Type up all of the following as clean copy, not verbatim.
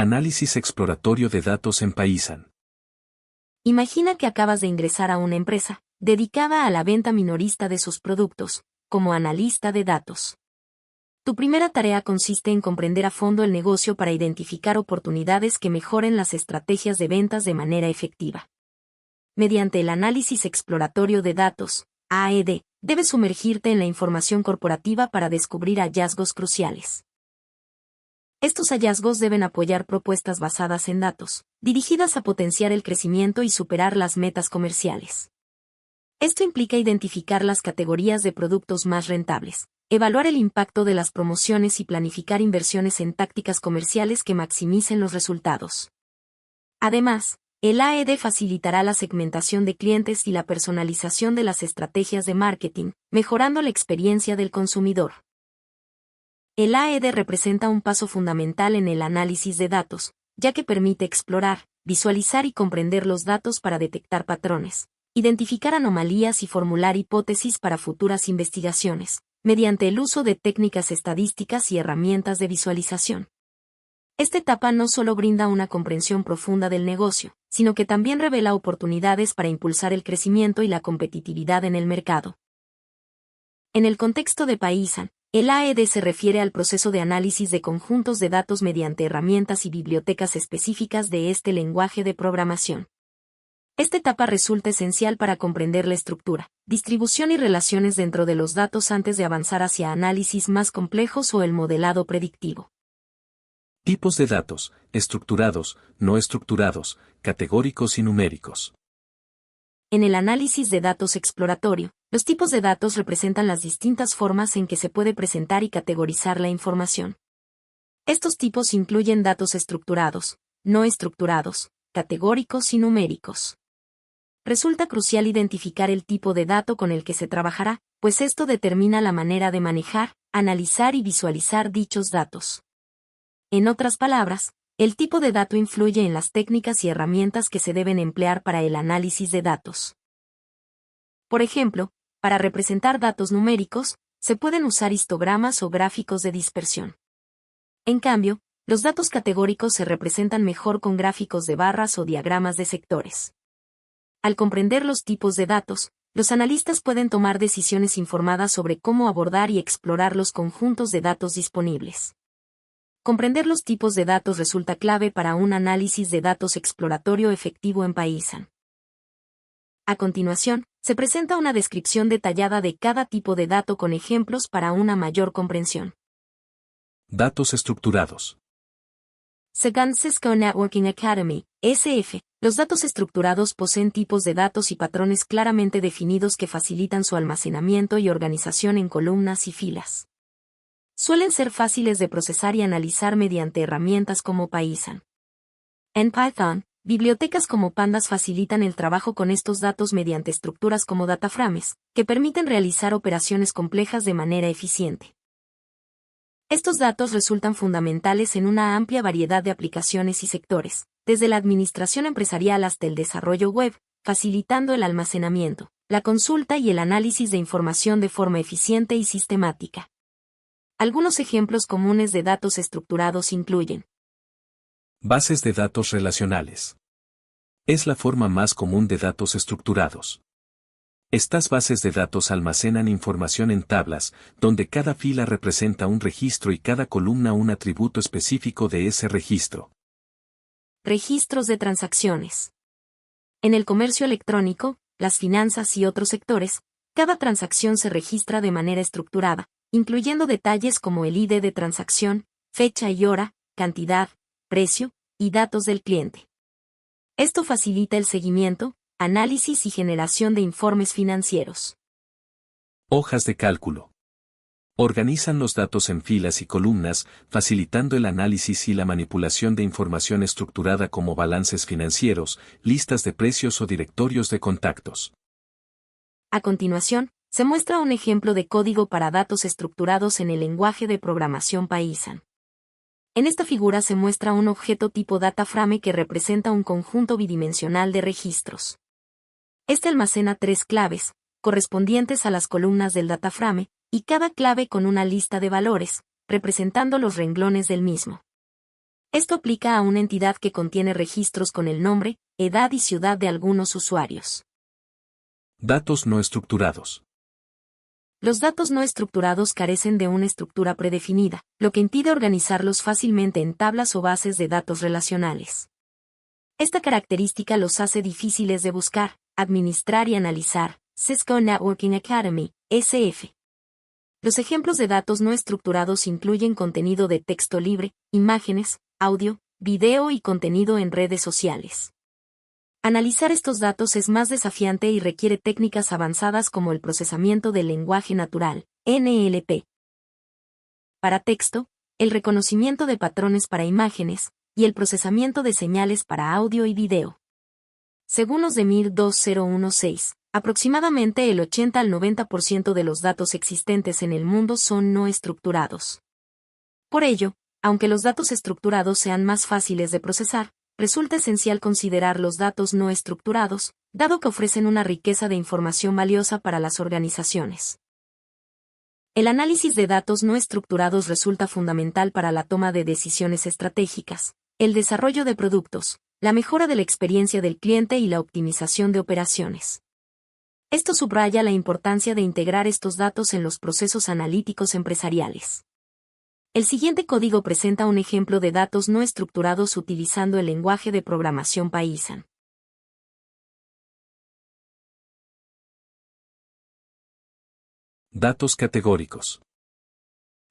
Análisis exploratorio de datos en Paisan. Imagina que acabas de ingresar a una empresa dedicada a la venta minorista de sus productos, como analista de datos. Tu primera tarea consiste en comprender a fondo el negocio para identificar oportunidades que mejoren las estrategias de ventas de manera efectiva. Mediante el análisis exploratorio de datos, AED, debes sumergirte en la información corporativa para descubrir hallazgos cruciales. Estos hallazgos deben apoyar propuestas basadas en datos, dirigidas a potenciar el crecimiento y superar las metas comerciales. Esto implica identificar las categorías de productos más rentables, evaluar el impacto de las promociones y planificar inversiones en tácticas comerciales que maximicen los resultados. Además, el AED facilitará la segmentación de clientes y la personalización de las estrategias de marketing, mejorando la experiencia del consumidor. El AED representa un paso fundamental en el análisis de datos, ya que permite explorar, visualizar y comprender los datos para detectar patrones, identificar anomalías y formular hipótesis para futuras investigaciones, mediante el uso de técnicas estadísticas y herramientas de visualización. Esta etapa no solo brinda una comprensión profunda del negocio, sino que también revela oportunidades para impulsar el crecimiento y la competitividad en el mercado. En el contexto de Paisan, el AED se refiere al proceso de análisis de conjuntos de datos mediante herramientas y bibliotecas específicas de este lenguaje de programación. Esta etapa resulta esencial para comprender la estructura, distribución y relaciones dentro de los datos antes de avanzar hacia análisis más complejos o el modelado predictivo. Tipos de datos: estructurados, no estructurados, categóricos y numéricos. En el análisis de datos exploratorio, los tipos de datos representan las distintas formas en que se puede presentar y categorizar la información. Estos tipos incluyen datos estructurados, no estructurados, categóricos y numéricos. Resulta crucial identificar el tipo de dato con el que se trabajará, pues esto determina la manera de manejar, analizar y visualizar dichos datos. En otras palabras, el tipo de dato influye en las técnicas y herramientas que se deben emplear para el análisis de datos. Por ejemplo, para representar datos numéricos, se pueden usar histogramas o gráficos de dispersión. En cambio, los datos categóricos se representan mejor con gráficos de barras o diagramas de sectores. Al comprender los tipos de datos, los analistas pueden tomar decisiones informadas sobre cómo abordar y explorar los conjuntos de datos disponibles. Comprender los tipos de datos resulta clave para un análisis de datos exploratorio efectivo en Paisan. A continuación, se presenta una descripción detallada de cada tipo de dato con ejemplos para una mayor comprensión. Datos estructurados. Según Cisco Networking Academy, SF, los datos estructurados poseen tipos de datos y patrones claramente definidos que facilitan su almacenamiento y organización en columnas y filas. Suelen ser fáciles de procesar y analizar mediante herramientas como Paisan. En Python, bibliotecas como Pandas facilitan el trabajo con estos datos mediante estructuras como dataframes, que permiten realizar operaciones complejas de manera eficiente. Estos datos resultan fundamentales en una amplia variedad de aplicaciones y sectores, desde la administración empresarial hasta el desarrollo web, facilitando el almacenamiento, la consulta y el análisis de información de forma eficiente y sistemática. Algunos ejemplos comunes de datos estructurados incluyen: bases de datos relacionales. Es la forma más común de datos estructurados. Estas bases de datos almacenan información en tablas, donde cada fila representa un registro y cada columna un atributo específico de ese registro. Registros de transacciones. En el comercio electrónico, las finanzas y otros sectores, cada transacción se registra de manera estructurada, incluyendo detalles como el ID de transacción, fecha y hora, cantidad, precio, y datos del cliente. Esto facilita el seguimiento, análisis y generación de informes financieros. Hojas de cálculo. Organizan los datos en filas y columnas, facilitando el análisis y la manipulación de información estructurada como balances financieros, listas de precios o directorios de contactos. A continuación, se muestra un ejemplo de código para datos estructurados en el lenguaje de programación Paisan. En esta figura se muestra un objeto tipo dataframe que representa un conjunto bidimensional de registros. Este almacena 3 claves, correspondientes a las columnas del dataframe, y cada clave con una lista de valores, representando los renglones del mismo. Esto aplica a una entidad que contiene registros con el nombre, edad y ciudad de algunos usuarios. Datos no estructurados. Los datos no estructurados carecen de una estructura predefinida, lo que impide organizarlos fácilmente en tablas o bases de datos relacionales. Esta característica los hace difíciles de buscar, administrar y analizar. Cisco Networking Academy, SF. Los ejemplos de datos no estructurados incluyen contenido de texto libre, imágenes, audio, video y contenido en redes sociales. Analizar estos datos es más desafiante y requiere técnicas avanzadas como el procesamiento del lenguaje natural, NLP. Para texto, el reconocimiento de patrones para imágenes, y el procesamiento de señales para audio y video. Según los de MIR 2016, aproximadamente el 80 al 90% de los datos existentes en el mundo son no estructurados. Por ello, aunque los datos estructurados sean más fáciles de procesar, resulta esencial considerar los datos no estructurados, dado que ofrecen una riqueza de información valiosa para las organizaciones. El análisis de datos no estructurados resulta fundamental para la toma de decisiones estratégicas, el desarrollo de productos, la mejora de la experiencia del cliente y la optimización de operaciones. Esto subraya la importancia de integrar estos datos en los procesos analíticos empresariales. El siguiente código presenta un ejemplo de datos no estructurados utilizando el lenguaje de programación Python. Datos categóricos.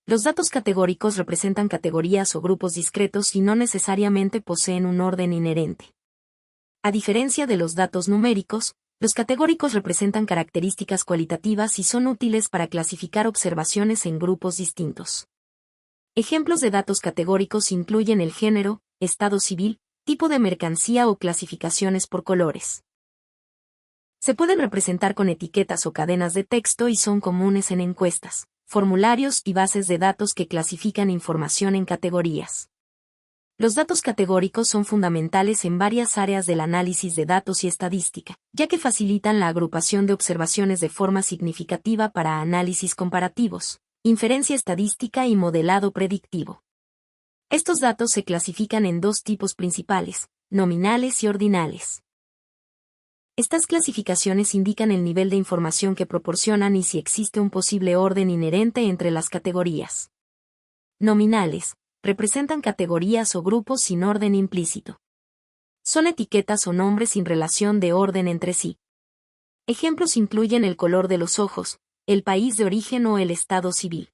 Los datos categóricos representan categorías o grupos discretos y no necesariamente poseen un orden inherente. A diferencia de los datos numéricos, los categóricos representan características cualitativas y son útiles para clasificar observaciones en grupos distintos. Ejemplos de datos categóricos incluyen el género, estado civil, tipo de mercancía o clasificaciones por colores. Se pueden representar con etiquetas o cadenas de texto y son comunes en encuestas, formularios y bases de datos que clasifican información en categorías. Los datos categóricos son fundamentales en varias áreas del análisis de datos y estadística, ya que facilitan la agrupación de observaciones de forma significativa para análisis comparativos, inferencia estadística y modelado predictivo. Estos datos se clasifican en dos tipos principales, nominales y ordinales. Estas clasificaciones indican el nivel de información que proporcionan y si existe un posible orden inherente entre las categorías. Nominales representan categorías o grupos sin orden implícito. Son etiquetas o nombres sin relación de orden entre sí. Ejemplos incluyen el color de los ojos, el país de origen o el estado civil.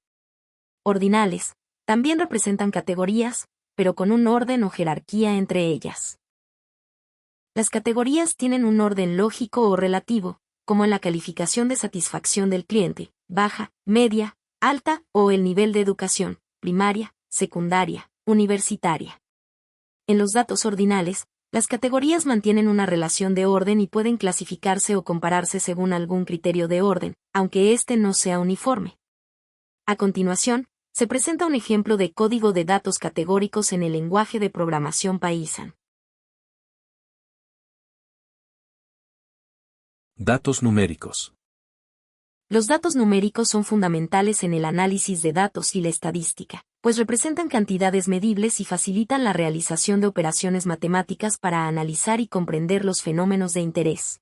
Ordinales también representan categorías, pero con un orden o jerarquía entre ellas. Las categorías tienen un orden lógico o relativo, como en la calificación de satisfacción del cliente, baja, media, alta o el nivel de educación, primaria, secundaria, universitaria. En los datos ordinales, las categorías mantienen una relación de orden y pueden clasificarse o compararse según algún criterio de orden, aunque éste no sea uniforme. A continuación, se presenta un ejemplo de código de datos categóricos en el lenguaje de programación Python. Datos numéricos. Los datos numéricos son fundamentales en el análisis de datos y la estadística, pues representan cantidades medibles y facilitan la realización de operaciones matemáticas para analizar y comprender los fenómenos de interés.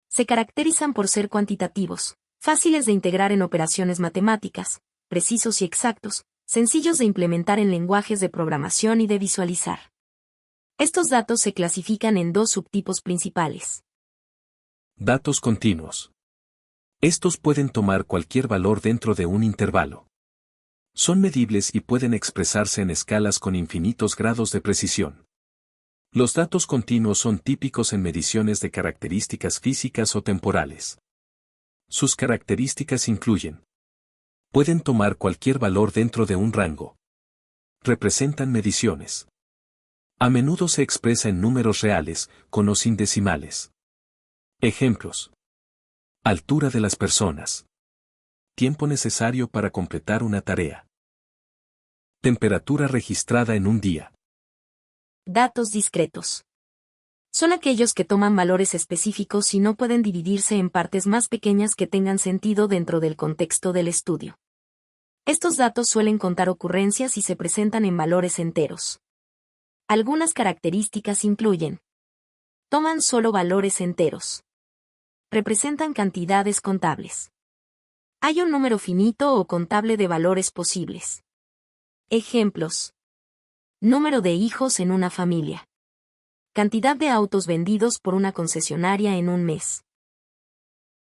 Se caracterizan por ser cuantitativos, fáciles de integrar en operaciones matemáticas, precisos y exactos, sencillos de implementar en lenguajes de programación y de visualizar. Estos datos se clasifican en dos subtipos principales. Datos continuos. Estos pueden tomar cualquier valor dentro de un intervalo. Son medibles y pueden expresarse en escalas con infinitos grados de precisión. Los datos continuos son típicos en mediciones de características físicas o temporales. Sus características incluyen: pueden tomar cualquier valor dentro de un rango. Representan mediciones. A menudo se expresa en números reales, con o sin decimales. Ejemplos: altura de las personas. Tiempo necesario para completar una tarea. Temperatura registrada en un día. Datos discretos. Son aquellos que toman valores específicos y no pueden dividirse en partes más pequeñas que tengan sentido dentro del contexto del estudio. Estos datos suelen contar ocurrencias y se presentan en valores enteros. Algunas características incluyen: toman solo valores enteros. Representan cantidades contables. Hay un número finito o contable de valores posibles. Ejemplos: número de hijos en una familia. Cantidad de autos vendidos por una concesionaria en un mes.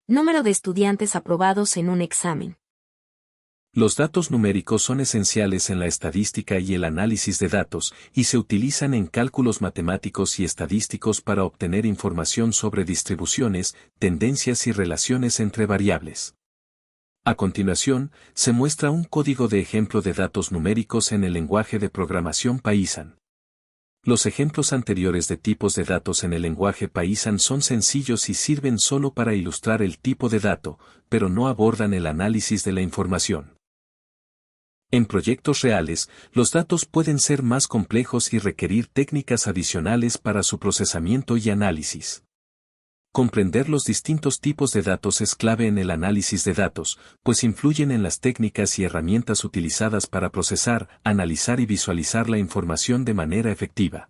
Número de estudiantes aprobados en un examen. Los datos numéricos son esenciales en la estadística y el análisis de datos, y se utilizan en cálculos matemáticos y estadísticos para obtener información sobre distribuciones, tendencias y relaciones entre variables. A continuación, se muestra un código de ejemplo de datos numéricos en el lenguaje de programación Python. Los ejemplos anteriores de tipos de datos en el lenguaje Python son sencillos y sirven solo para ilustrar el tipo de dato, pero no abordan el análisis de la información. En proyectos reales, los datos pueden ser más complejos y requerir técnicas adicionales para su procesamiento y análisis. Comprender los distintos tipos de datos es clave en el análisis de datos, pues influyen en las técnicas y herramientas utilizadas para procesar, analizar y visualizar la información de manera efectiva.